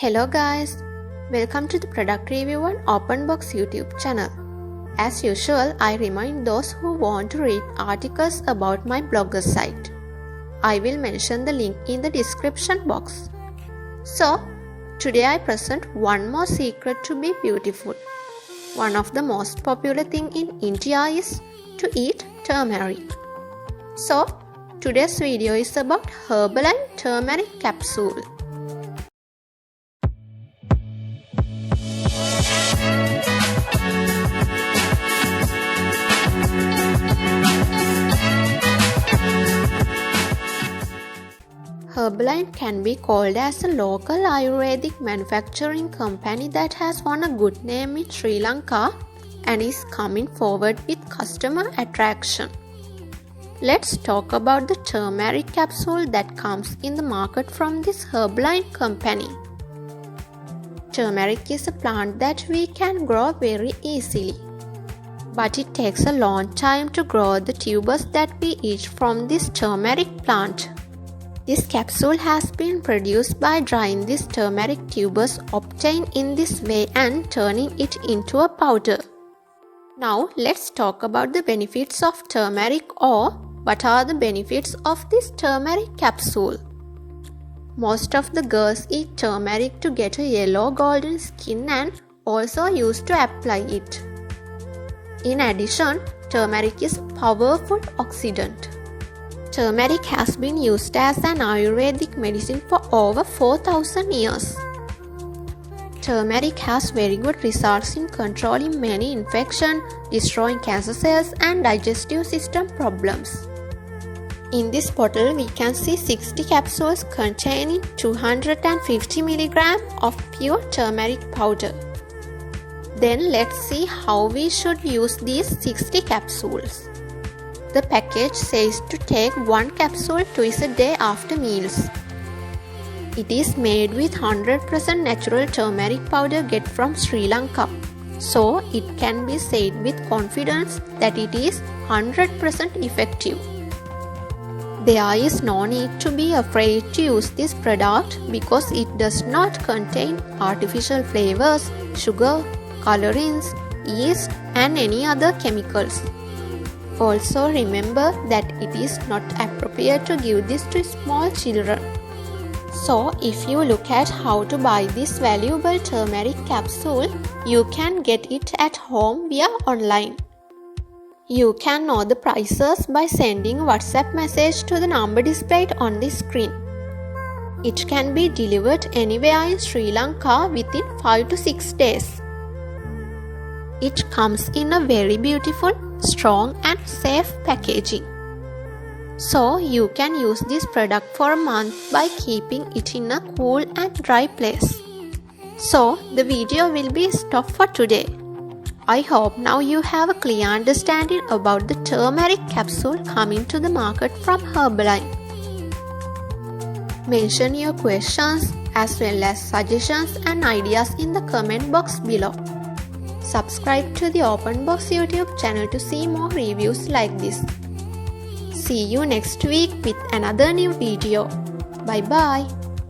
Hello guys, welcome to the product review on OpenBox YouTube channel. As usual, I remind those who want to read articles about my blogger site. I will mention the link in the description box. So, today I present one more secret to be beautiful. One of the most popular thing in India is to eat turmeric. So, today's video is about Herbline turmeric capsule. Herbline can be called as a local Ayurvedic manufacturing company that has won a good name in Sri Lanka and is coming forward with customer attraction. Let's talk about the turmeric capsule that comes in the market from this Herbline company. Turmeric is a plant that we can grow very easily, but it takes a long time to grow the tubers that we eat from this turmeric plant. This capsule has been produced by drying these turmeric tubers obtained in this way and turning it into a powder. Now let's talk about the benefits of turmeric, or what are the benefits of this turmeric capsule. Most of the girls eat turmeric to get a yellow golden skin and also use to apply it. In addition, turmeric is a powerful oxidant. Turmeric has been used as an Ayurvedic medicine for over 4,000 years. Turmeric has very good results in controlling many infections, destroying cancer cells and digestive system problems. In this bottle, we can see 60 capsules containing 250 mg of pure turmeric powder. Then let's see how we should use these 60 capsules. The package says to take one capsule twice a day after meals. It is made with 100% natural turmeric powder get from Sri Lanka, so it can be said with confidence that it is 100% effective. There is no need to be afraid to use this product because it does not contain artificial flavors, sugar, colorants, yeast and any other chemicals. Also remember that it is not appropriate to give this to small children. So if you look at how to buy this valuable turmeric capsule, you can get it at home via online. You can know the prices by sending a WhatsApp message to the number displayed on the screen. It can be delivered anywhere in Sri Lanka within 5 to 6 days. It comes in a very beautiful, strong and safe packaging. So you can use this product for a month by keeping it in a cool and dry place. So the video will be stopped for today. I hope now you have a clear understanding about the turmeric capsule coming to the market from Herbline. Mention your questions as well as suggestions and ideas in the comment box below. Subscribe to the OpenBox YouTube channel to see more reviews like this. See you next week with another new video. Bye bye.